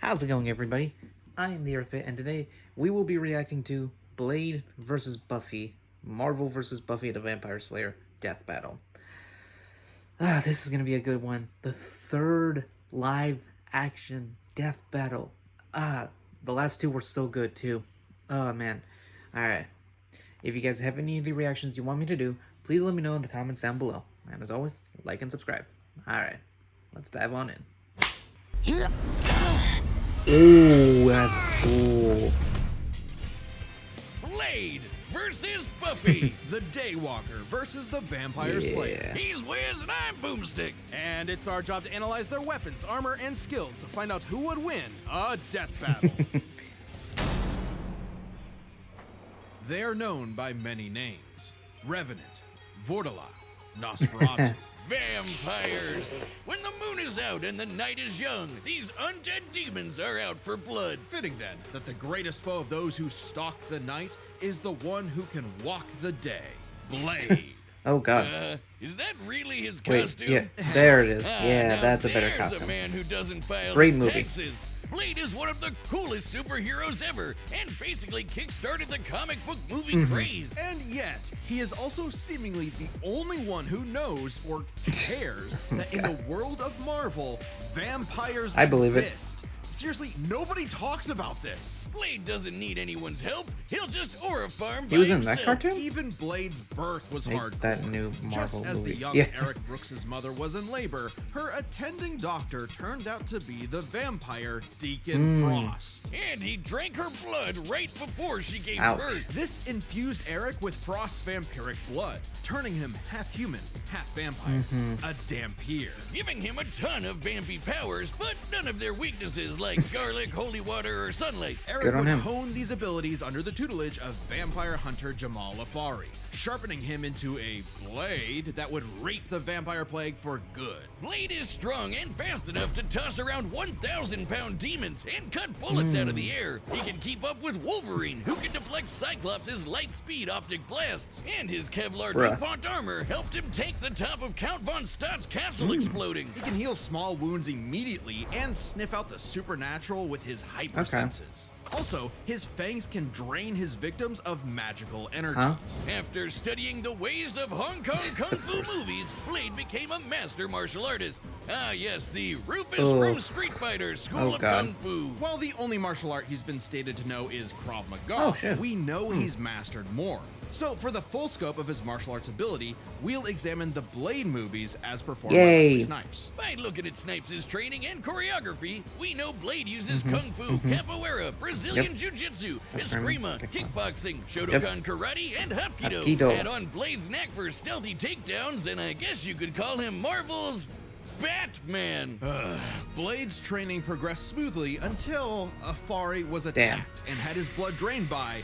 How's it going, everybody? I am the Earthbit, and today we will be reacting to Blade vs. Buffy, Marvel vs. Buffy the Vampire Slayer Death Battle. This is going to be a good one. The third live-action Death Battle. The last two were so good, too. Oh, man. Alright. If you guys have any of the reactions you want me to do, please let me know in the comments down below. And as always, like and subscribe. Alright. Let's dive on in. Ooh, that's cool. Blade versus Buffy. The Daywalker versus the Vampire Slayer. He's Wiz and I'm Boomstick. And it's our job to analyze their weapons, armor, and skills to find out who would win a death battle. They are known by many names. Revenant, Vortala, Nosferatu. Vampires. When the moon is out and the night is young, these undead demons are out for blood. Fitting then that the greatest foe of those who stalk the night is the one who can walk the day. Blade. Oh god. Is that really his Wait, costume? yeah, there it is. Yeah, now that's a better there's costume. a man who doesn't file Great his movie. taxes. Blade is one of the coolest superheroes ever, and basically kickstarted the comic book movie craze. And yet, he is also seemingly the only one who knows or cares that in the world of Marvel, vampires I believe it. exist. Seriously, nobody talks about this. Blade doesn't need anyone's help. He'll just aura farm He by was in himself. that cartoon? Even Blade's birth was Make hardcore. that new Marvel Just as movie. the young Yeah. Eric Brooks' mother was in labor, her attending doctor turned out to be the vampire Deacon Frost. And he drank her blood right before she gave Ouch. birth. This infused Eric with Frost's vampiric blood, turning him half human, half vampire, a Dampier. Giving him a ton of vampy powers, but none of their weaknesses like garlic, holy water, or sunlight. Eric Good on would him. hone these abilities under the tutelage of vampire hunter Jamal Afari, sharpening him into a blade that would rape the vampire plague for good. Blade is strong and fast enough to toss around 1,000-pound demons and cut bullets out of the air. He can keep up with Wolverine, who can deflect Cyclops' light-speed optic blasts. And his Kevlar Bruh. DuPont armor helped him take the top of Count Von Stott's castle exploding. He can heal small wounds immediately and sniff out the supernatural with his hypersenses. Also, his fangs can drain his victims of magical energies. After studying the ways of Hong Kong Kung Fu movies, Blade became a master martial artist. Ah yes, the Rufus from Street Fighter School of God. Kung Fu. While the only martial art he's been stated to know is Krav Maga, Oh, shit. we know he's mastered more. So for the full scope of his martial arts ability, we'll examine the Blade movies as performed by Yay. Wesley Snipes. By looking at Snipes' training and choreography, we know Blade uses Kung Fu, Capoeira, Brazilian Jiu-Jitsu, Eskrima, right. kickboxing, Shotokan Karate, and Hapkido. Hapkido. Add on Blade's knack for stealthy takedowns, and I guess you could call him Marvel's Batman. Blade's training progressed smoothly until Afari was Damn. attacked and had his blood drained by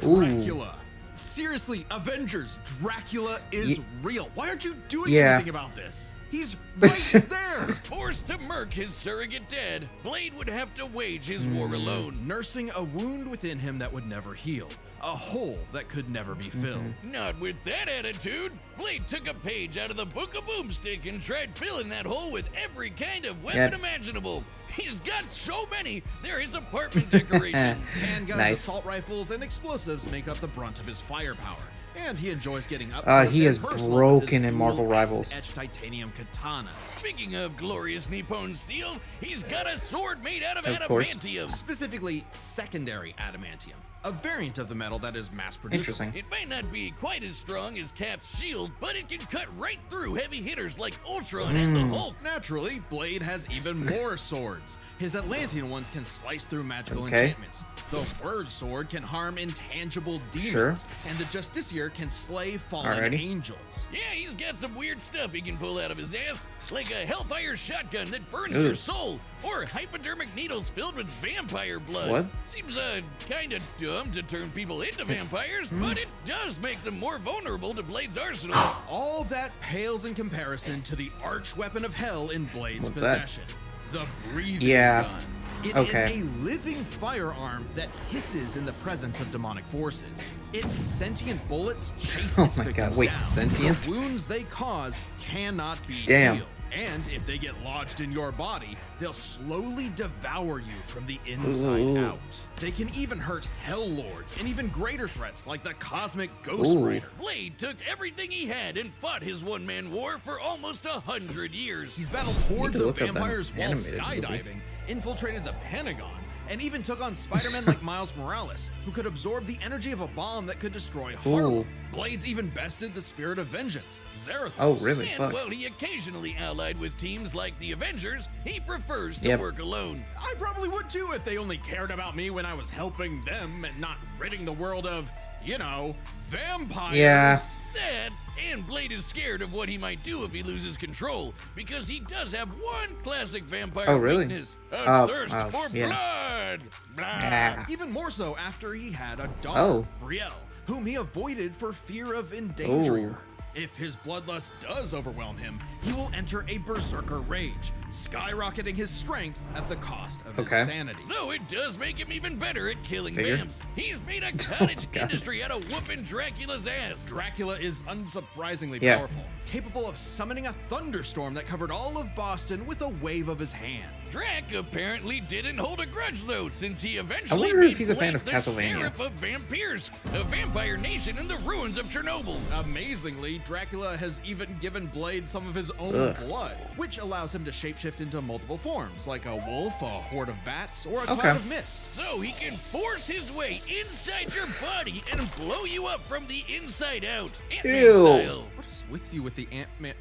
Ooh. Dracula. Seriously, Avengers, Dracula is real. Why aren't you doing Yeah. anything about this? He's right there. Forced to murk his surrogate dad, Blade would have to wage his war alone. Nursing a wound within him that would never heal. A hole that could never be filled. Not with that attitude. Blade took a page out of the Book of Boomstick and tried filling that hole with every kind of weapon imaginable. He's got so many, they're his apartment decoration. Handguns, Nice. assault rifles, and explosives make up the brunt of his firepower. And he enjoys getting up He close is and personal broken with his in Marvel dual Rivals. acid-etched titanium katanas. Speaking of glorious Nippon steel, he's got a sword made out of Of course. adamantium. Specifically, secondary adamantium. A variant of the metal that is mass-produced. Interesting. It might not be quite as strong as Cap's shield, but it can cut right through heavy hitters like Ultron and the Hulk. Naturally, Blade has even more swords. His Atlantean ones can slice through magical Okay. enchantments. The Word Sword can harm intangible demons. Sure. And the Justiciar can slay fallen Alrighty. angels. Yeah, he's got some weird stuff he can pull out of his ass, like a Hellfire shotgun that burns Ooh. your soul, or hypodermic needles filled with vampire blood. What? Seems kinda dumb to turn people into vampires, but it does make them more vulnerable to Blade's arsenal. All that pales in comparison to the arch weapon of hell in Blade's What's that? possession. The breathing Yeah. gun. It Okay. is a living firearm that hisses in the presence of demonic forces. Its sentient bullets chase Oh its my victims God, wait, down. sentient? The wounds they cause cannot be Damn. healed. And if they get lodged in your body, they'll slowly devour you from the inside out. They can even hurt Hell Lords and even greater threats like the Cosmic Ghost Rider. Blade took everything he had and fought his one-man war for almost 100 years. He's battled hordes of look up an vampires while animated skydiving, movie. infiltrated the Pentagon, and even took on Spider-Man like Miles Morales, who could absorb the energy of a bomb that could destroy Harlem. Blades even bested the Spirit of Vengeance, Zarathos. Oh, really? And Fuck. while he occasionally allied with teams like the Avengers, he prefers to work alone. I probably would too if they only cared about me when I was helping them and not ridding the world of, you know, vampires. Yeah. That, and Blade is scared of what he might do if he loses control, because he does have one classic vampire weakness, a thirst for blood. Blah. Even more so after he had a daughter, Brielle, whom he avoided for fear of endangering her. If his bloodlust does overwhelm him, he will enter a berserker rage, skyrocketing his strength at the cost of his sanity. Though it does make him even better at killing vamps. He's made a cottage industry out of whooping Dracula's ass. Dracula is unsurprisingly powerful, capable of summoning a thunderstorm that covered all of Boston with a wave of his hand. Drac apparently didn't hold a grudge though, since he eventually wonder if made he's a fan Blade of the Castlevania. sheriff of vampires, a vampire nation in the ruins of Chernobyl. Amazingly, Dracula has even given Blade some of his own blood, which allows him to shapeshift into multiple forms, like a wolf, a horde of bats, or a cloud of mist. So he can force his way inside your body and blow you up from the inside out. Ant-Man style. What is with you with the Ant-Man?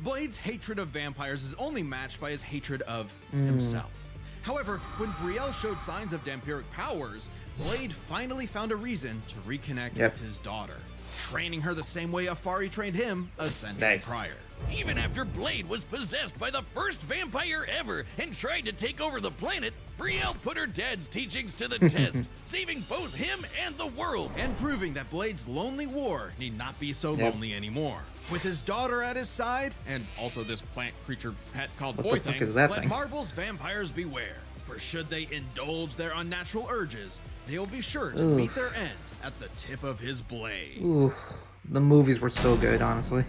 Blade's hatred of vampires is only matched by his hatred of himself. However, when Brielle showed signs of vampiric powers, Blade finally found a reason to reconnect with his daughter, training her the same way Afari trained him a century prior. Even after Blade was possessed by the first vampire ever and tried to take over the planet, Brielle put her dad's teachings to the test, saving both him and the world. And proving that Blade's lonely war need not be so lonely anymore. With his daughter at his side, and also this plant creature pet called Boy Thing, let Marvel's vampires beware. For should they indulge their unnatural urges, they will be sure to meet their end at the tip of his blade. Ooh, the movies were so good, honestly.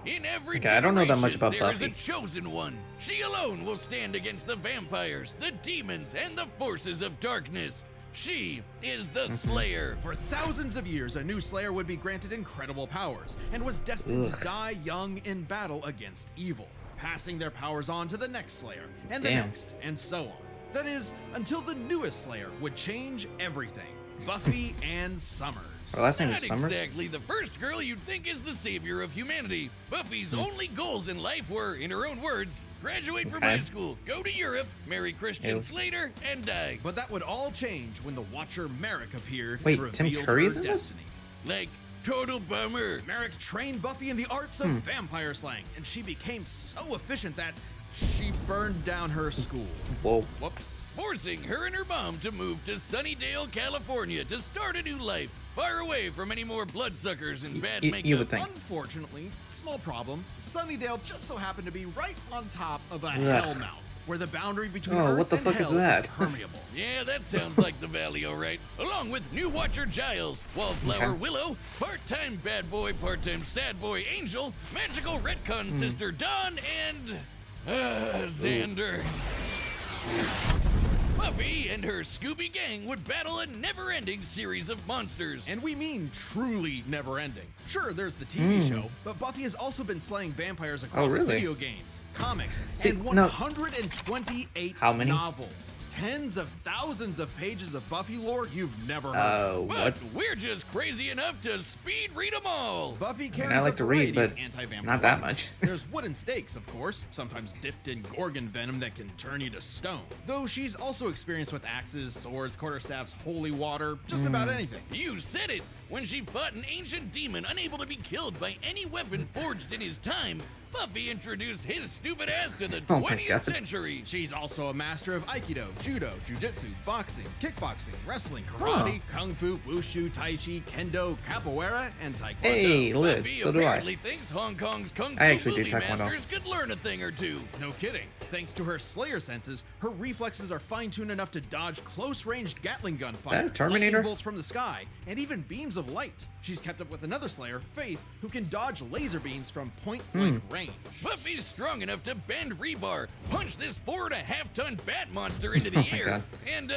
In every I don't know that much about there is Buffy. a chosen one. She alone will stand against the vampires, the demons, and the forces of darkness. She is the Slayer. For thousands of years, a new Slayer would be granted incredible powers and was destined to die young in battle against evil, passing their powers on to the next Slayer, and the next, and so on. That is, until the newest Slayer would change everything. Buffy and Summers. Her last name Not is Summers? exactly the first girl you'd think is the savior of humanity. Buffy's only goals in life were, in her own words, graduate from high school, go to Europe, marry Christian Slater, and die. But that would all change when the Watcher Merrick appeared Wait, and Tim revealed Curry's her in this? destiny. Like, total bummer. Merrick trained Buffy in the arts of vampire slang, and she became so efficient that she burned down her school. Whoa. Whoops. Forcing her and her mom to move to Sunnydale, California to start a new life, far away from any more bloodsuckers and bad makeup. You would think. Unfortunately, small problem, Sunnydale just so happened to be right on top of a hellmouth, where the boundary between Earth what the and fuck hell is that? permeable. Yeah, that sounds like the valley, all right. Along with new Watcher Giles, Wallflower Willow, part-time bad boy, part-time sad boy Angel, magical retcon sister Dawn, and Xander. Buffy and her Scooby Gang would battle a never-ending series of monsters. And we mean truly never-ending. Sure, there's the TV show, but Buffy has also been slaying vampires across video games, comics, and 128 novels. Tens of thousands of pages of Buffy lore you've never heard. But we're just crazy enough to speed read them all. Buffy I carries like a to read, variety of but anti-vampire not that weapons. much. There's wooden stakes, of course, sometimes dipped in Gorgon venom that can turn you to stone. Though she's also experienced with axes, swords, quarterstaffs, holy water, just about anything. You said it! When she fought an ancient demon unable to be killed by any weapon forged in his time, Buffy introduced his stupid ass to the 20th century. She's also a master of Aikido, Judo, Jiu-Jitsu, boxing, kickboxing, wrestling, karate, Kung Fu, Wushu, Tai Chi, Kendo, Capoeira, and Taekwondo. Hey, look, Buffy so do I. apparently thinks Hong Kong's Kung Fu actually do movie Taekwondo. masters could learn a thing or two. No kidding. Thanks to her Slayer senses, her reflexes are fine-tuned enough to dodge close-range Gatling gun fire, That Terminator? lightning bolts from the sky, and even beams of of light. She's kept up with another Slayer, Faith, who can dodge laser beams from point-blank range. Buffy's strong enough to bend rebar, punch this 4.5-ton bat monster into the air, God. and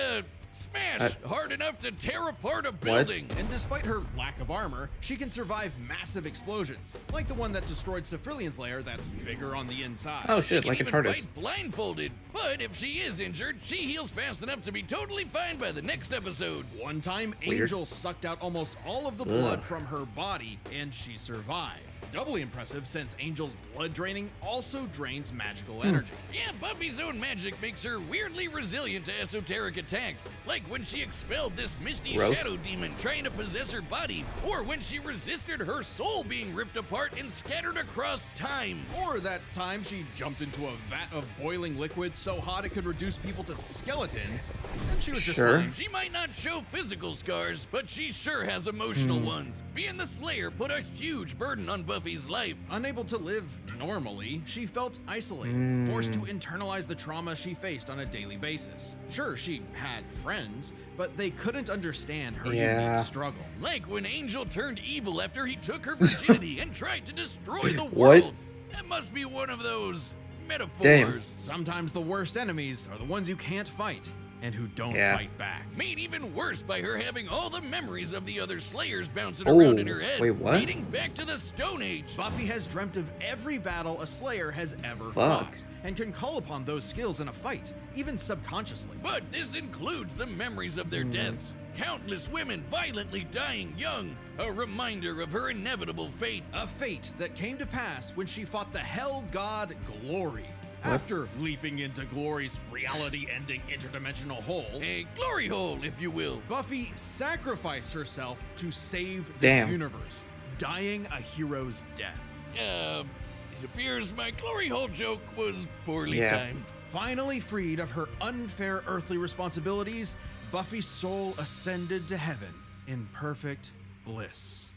smash hard enough to tear apart a building. And despite her lack of armor, she can survive massive explosions, like the one that destroyed Cephrilion's lair that's bigger on the inside. Oh shit, She like a can even TARDIS. fight blindfolded, but if she is injured, she heals fast enough to be totally fine by the next episode. One time, Weird. Angel sucked out almost all of the blood from her body, and she survived. Doubly impressive since Angel's blood draining also drains magical energy. Yeah, Buffy's own magic makes her weirdly resilient to esoteric attacks, like when she expelled this misty Gross. shadow demon trying to possess her body, or when she resisted her soul being ripped apart and scattered across time. Or that time she jumped into a vat of boiling liquid so hot it could reduce people to skeletons, and she was just Sure. fine. She might not show physical scars, but she sure has emotional ones. Being the Slayer put a huge burden on Buffy's life. Unable to live normally, she felt isolated, forced to internalize the trauma she faced on a daily basis. Sure, she had friends, but they couldn't understand her unique struggle. Like when Angel turned evil after he took her virginity and tried to destroy the What? world. That must be one of those metaphors. Damn. Sometimes the worst enemies are the ones you can't fight and who don't fight back. Made even worse by her having all the memories of the other Slayers bouncing around in her head, wait, what? dating back to the Stone Age. Buffy has dreamt of every battle a Slayer has ever fought, and can call upon those skills in a fight, even subconsciously. But this includes the memories of their deaths. Countless women violently dying young, a reminder of her inevitable fate. A fate that came to pass when she fought the Hell God Glory. After leaping into Glory's reality-ending interdimensional hole, A glory hole, if you will. Buffy sacrificed herself to save the Damn. universe, dying a hero's death. It appears my glory hole joke was poorly timed. Finally freed of her unfair earthly responsibilities, Buffy's soul ascended to heaven in perfect bliss.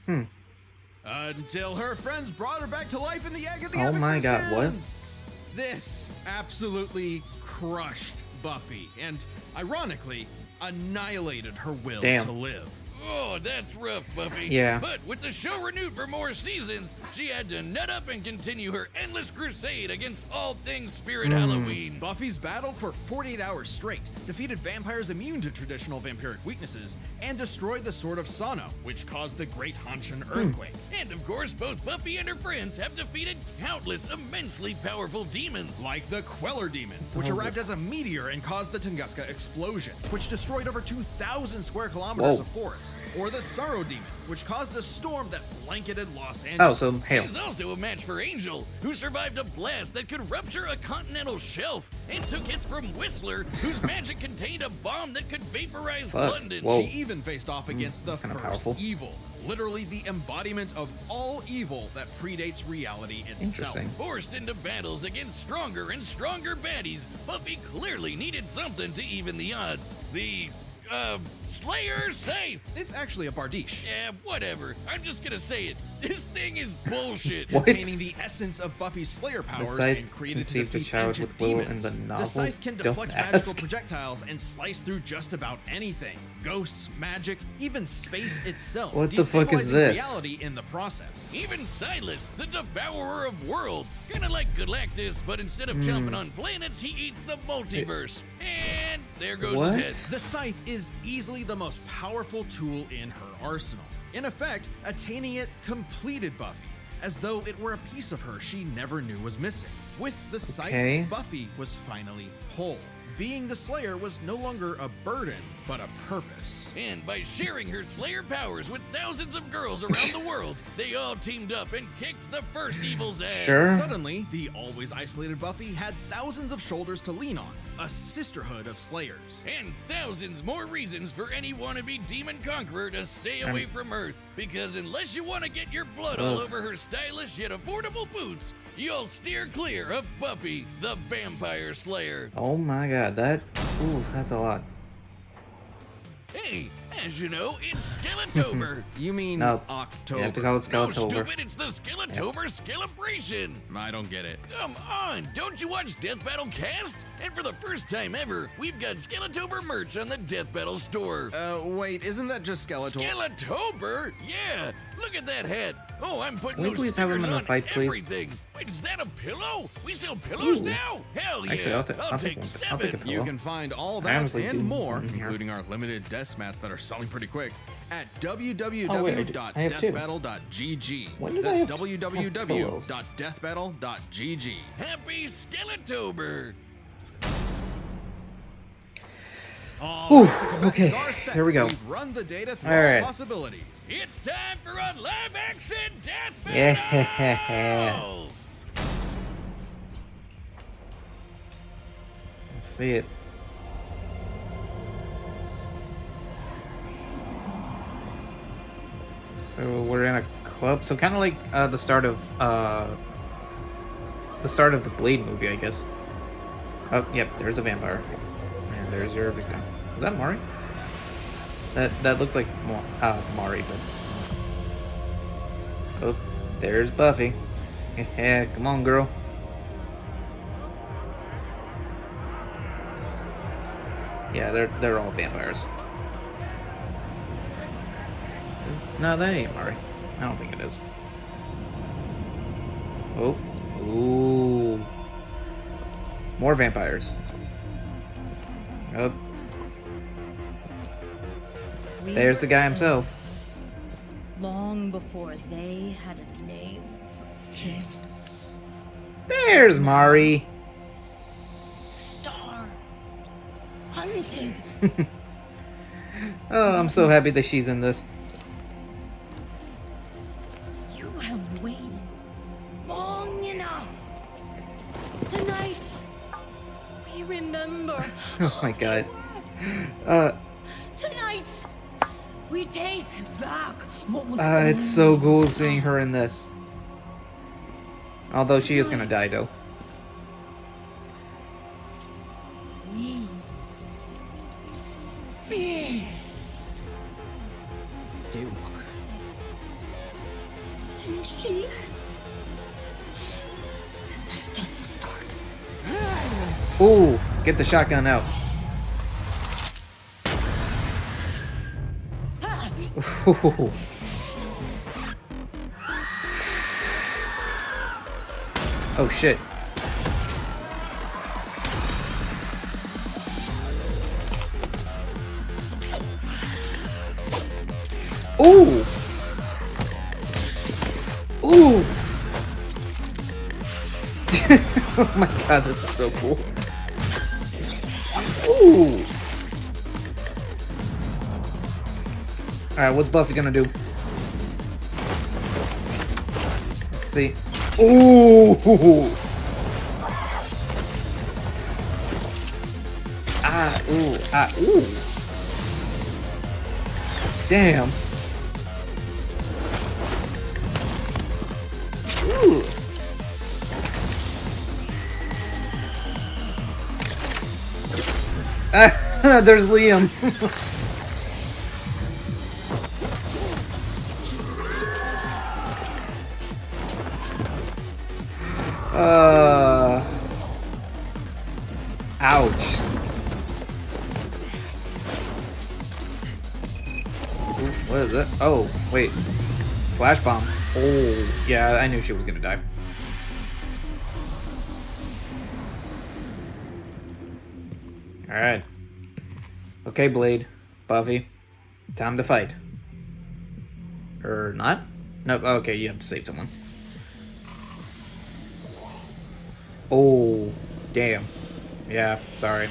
Until her friends brought her back to life in the agony of Oh my God, what? existence. This absolutely crushed Buffy and, ironically, annihilated her will to live. Oh, that's rough, Buffy. Yeah. But with the show renewed for more seasons, she had to nut up and continue her endless crusade against all things Spirit Halloween. Buffy's battled for 48 hours straight, defeated vampires immune to traditional vampiric weaknesses, and destroyed the Sword of Sano, which caused the Great Hanshin earthquake. And of course, both Buffy and her friends have defeated countless immensely powerful demons. Like the Queller Demon, which arrived as a meteor and caused the Tunguska explosion, which destroyed over 2,000 square kilometers of forest. Or the Sorrow Demon, which caused a storm that blanketed Los Angeles. Oh, so hail. He's also a match for Angel, who survived a blast that could rupture a continental shelf, and took hits from Whistler, whose magic contained a bomb that could vaporize London. Whoa. She even faced off against the kinda first powerful. evil, literally the embodiment of all evil that predates reality itself. Interesting. Forced into battles against stronger and stronger baddies, Buffy clearly needed something to even the odds. The Slayer safe. It's actually a Bardiche. Yeah, whatever. I'm just gonna say it. This thing is bullshit. What? Containing the essence of Buffy's Slayer powers scythe and created to conceived a defeat child ancient with will in demons. the novels? scythe can Don't deflect ask. magical projectiles and slice through just about anything. Ghosts, magic, even space itself. What the fuck is destabilizing this? reality in the process. Even Silas, the devourer of worlds, kinda like Galactus, but instead of chomping on planets, he eats the multiverse. And there goes What? his head. The scythe is easily the most powerful tool in her arsenal. In effect, attaining it completed Buffy, as though it were a piece of her she never knew was missing. With the scythe, Buffy was finally whole. Being the Slayer was no longer a burden, but a purpose. And by sharing her Slayer powers with thousands of girls around the world, they all teamed up and kicked the first evil's ass. Sure. Suddenly, the always isolated Buffy had thousands of shoulders to lean on, a sisterhood of Slayers. And thousands more reasons for any wannabe demon conqueror to stay away from Earth. Because unless you want to get your blood all over her stylish yet affordable boots, you'll steer clear of Buffy, the Vampire Slayer. Oh my God, that's a lot. Hey, as you know, it's Skeletober. You mean No, October? you have to call it No, Skeletober. stupid, it's the Skeletober Celebration. I don't get it. Come on, don't you watch Death Battle Cast? And for the first time ever, we've got Skeletober merch on the Death Battle store. Wait, isn't that just Skeletor? Skeletober? Yeah, look at that head. Oh, I'm putting Can we those please have him stickers in a on fight, please? everything. Wait, is that a pillow? We sell pillows Ooh. now? Hell yeah, Actually, I'll take take one. I'll take a 7. pillow. You can find all I that honestly and do more, in here. including our limited desk mats that are selling pretty quick, at I have two. www.deathbattle.gg. When did I That's have pillows? www.deathbattle.gg. Happy Skeletober. Ooh, okay, here we go. We've run the data through All right. possibilities. It's time for a live-action Death Battle. Yeah. Let's see it. So we're in a club, so kind of like the start of the Blade movie, I guess. Oh, yep, there's a vampire, and there's your victim. Is that Mari? That looked like Mari, but oh, there's Buffy. Yeah, come on, girl. Yeah, they're all vampires. No, that ain't Mari. I don't think it is. Oh, ooh, more vampires. Oh, there's the guy himself. Long before they had a name for kings. There's Mari. Starved. Hunted. Oh, I'm so happy that she's in this. You have waited long enough. Tonight, we remember. Oh my god. Tonight, we take back what was. It's so cool seeing her in this. Although she is gonna die though. We feast. Daywalker. And she. That's just the start. Ooh, get the shotgun out. Ooh. Oh shit. Ooh. Ooh. Oh my god, this is so cool. Ooh. Alright, what's Buffy gonna do? Let's see. Ooh. Ah, ooh, ah, ooh. Damn. Ooh. There's Liam. Ouch. Ooh, what is it? Oh, wait. Flash bomb. Oh, yeah, I knew she was gonna die. Alright. Okay, Blade. Buffy. Time to fight. Or not? No, okay, you have to save someone. Oh, damn. Yeah, sorry.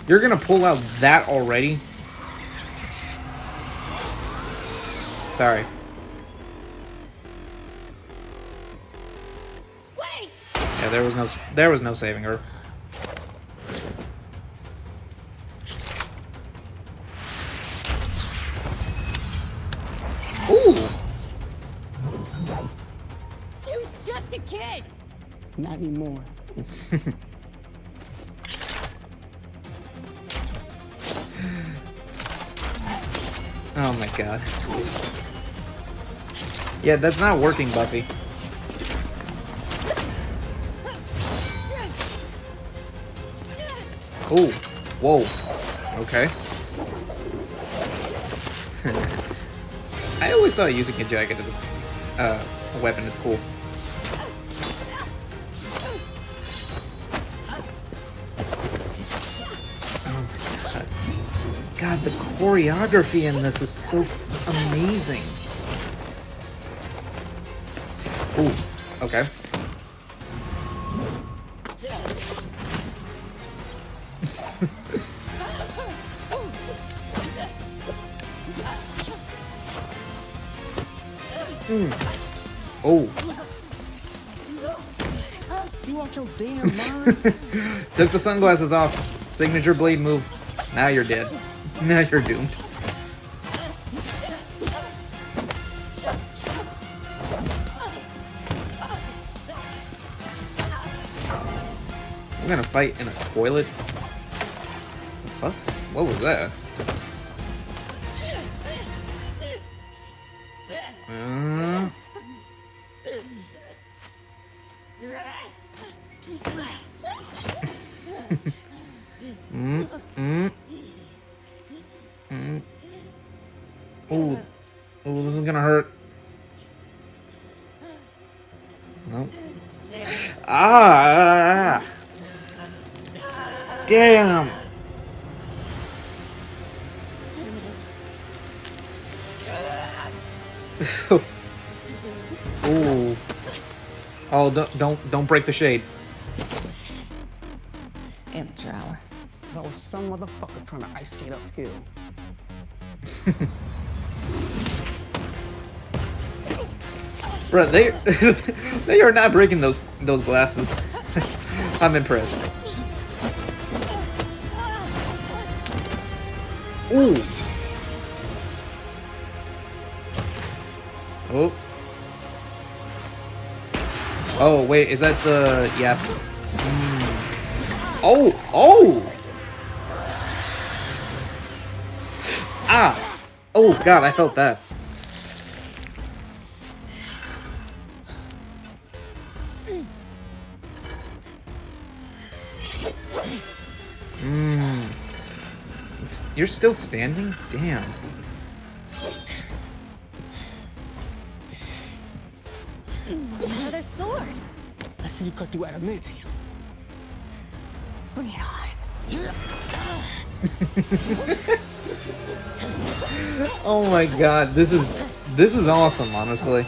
You're gonna pull out that already? Sorry. Wait! Yeah, there was no saving her. Ooh. Dude's just a kid! Not anymore. Oh my god. Yeah, that's not working, Buffy. Oh, whoa. Okay. I always thought using a jacket as a weapon is cool. God, the choreography in this is so amazing. Ooh, okay. Oh. You want your damn mind? Took the sunglasses off. Signature blade move. Now you're dead. Now you're doomed. I'm gonna fight in a toilet? The fuck? What was that? Oh, oh, this is gonna hurt. Nope. Ah! Damn! Ooh. Oh, don't break the shades. Amateur hour. There's always some motherfucker trying to ice skate uphill. Bro, they are not breaking those glasses. I'm impressed. Ooh. Oh. Oh, wait, is that the... Yeah. Oh! Oh! Ah! Oh, God, I felt that. You're still standing? Damn. Another sword. I see you cut through adamantium. Bring it on. Oh my God, this is awesome, honestly.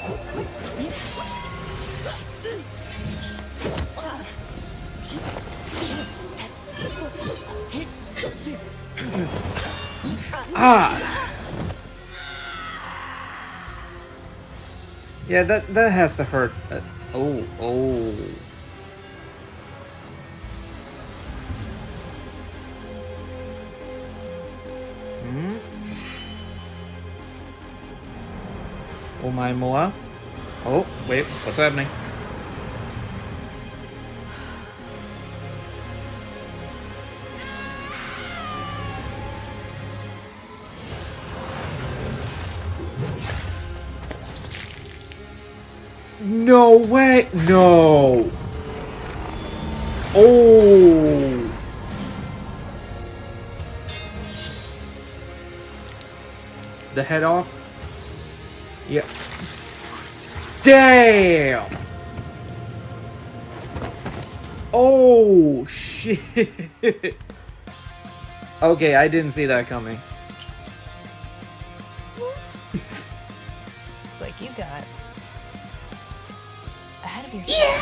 Ah. Yeah, that has to hurt. Oh. Oh my Moa. Oh, wait, what's happening? No way! No! Oh! Is the head off? Yeah. Damn! Oh, shit! Okay, I didn't see that coming. It's like you got ahead of yourself.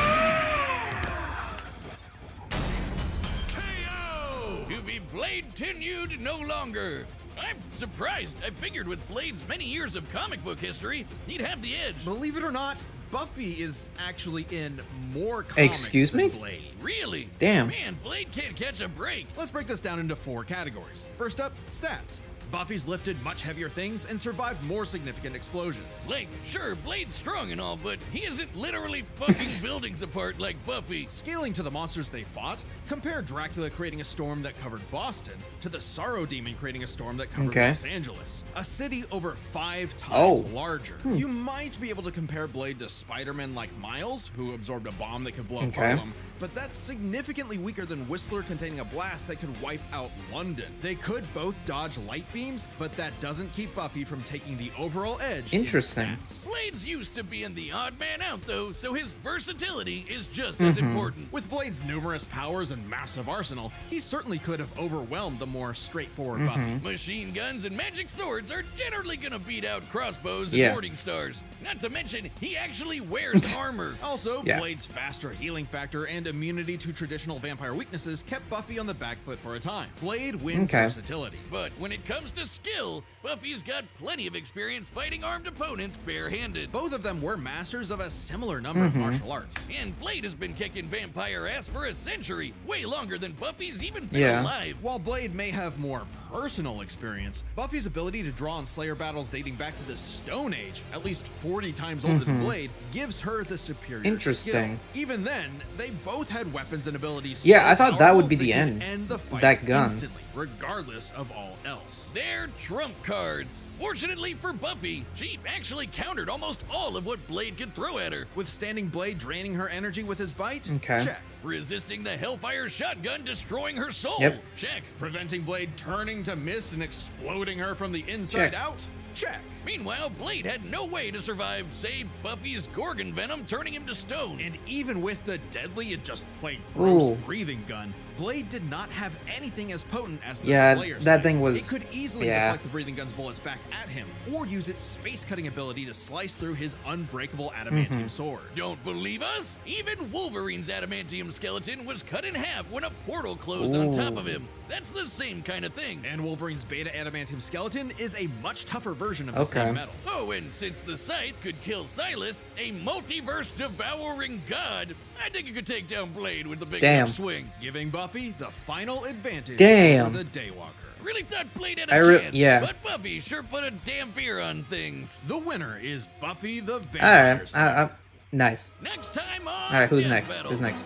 KO! To be blade tenued no longer. I'm surprised. I figured with Blade's many years of comic book history, he'd have the edge. Believe it or not, Buffy is actually in more comics Excuse me? than Blade. Really? Damn. Man, Blade can't catch a break. Let's break this down into 4 categories. First up, stats. Buffy's lifted much heavier things and survived more significant explosions. Like, sure, Blade's strong and all, but he isn't literally fucking buildings apart like Buffy. Scaling to the monsters they fought, compare Dracula creating a storm that covered Boston to the Sorrow Demon creating a storm that covered Los Angeles. A city over 5 times larger. You might be able to compare Blade to Spider-Man like Miles, who absorbed a bomb that could blow up Harlem, but that's significantly weaker than Whistler containing a blast that could wipe out London. They could both dodge light beams, but that doesn't keep Buffy from taking the overall edge. Interesting. In stats. Blade's used to being the odd man out, though, so his versatility is just as important. With Blade's numerous powers and massive arsenal, he certainly could have overwhelmed the more straightforward Buffy. Machine guns and magic swords are generally gonna beat out crossbows and morning stars. Not to mention, he actually wears armor. Also, Blade's faster healing factor and immunity to traditional vampire weaknesses kept Buffy on the back foot for a time. Blade wins versatility. But when it comes to skill, Buffy's got plenty of experience fighting armed opponents barehanded. Both of them were masters of a similar number of martial arts. And Blade has been kicking vampire ass for a century, way longer than Buffy's even been alive. While Blade may have more personal experience, Buffy's ability to draw on Slayer battles dating back to the Stone Age, at least 40 times older than Blade, gives her the superior skill. Even then, they both had weapons and abilities so I thought that would be the end. The fight that gun. Instantly, regardless of all else. They're trump cards. Fortunately for Buffy, she actually countered almost all of what Blade could throw at her. Withstanding Blade draining her energy with his bite? Check. Resisting the Hellfire shotgun destroying her soul? Check. Preventing Blade turning to mist and exploding her from the inside out? Check. Meanwhile, Blade had no way to survive, say, Buffy's Gorgon venom turning him to stone. And even with the deadly and just plain gross breathing gun, Blade did not have anything as potent as the Slayer that thing was... It could easily deflect the breathing gun's bullets back at him, or use its space-cutting ability to slice through his unbreakable adamantium sword. Don't believe us? Even Wolverine's adamantium skeleton was cut in half when a portal closed on top of him. That's the same kind of thing. And Wolverine's beta adamantium skeleton is a much tougher version of the same metal. Oh, and since the Scythe could kill Silas, a multiverse-devouring god, I think you could take down Blade with the big enough swing. Giving Buffy the final advantage over the Daywalker. Really thought Blade had a chance, but Buffy sure put a damn fear on things. The winner is Buffy the Vampire Slayer. Nice. Next time on Alright, who's Death next? Battle. Who's next?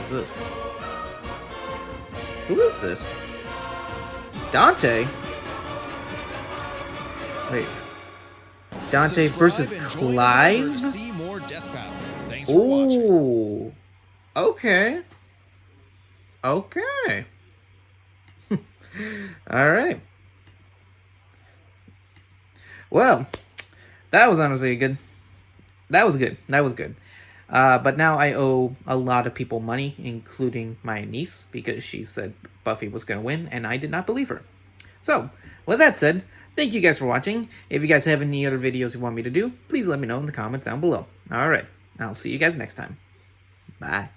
Who's this? Who is this? Dante? Wait. Dante versus Clive? To see more Death Battles. Thanks for watching. Ooh. Okay. Okay. Alright. Well, that was honestly good. That was good. That was good. But now I owe a lot of people money, including my niece, because she said Buffy was going to win, and I did not believe her. So, with that said, thank you guys for watching. If you guys have any other videos you want me to do, please let me know in the comments down below. Alright, I'll see you guys next time. Bye.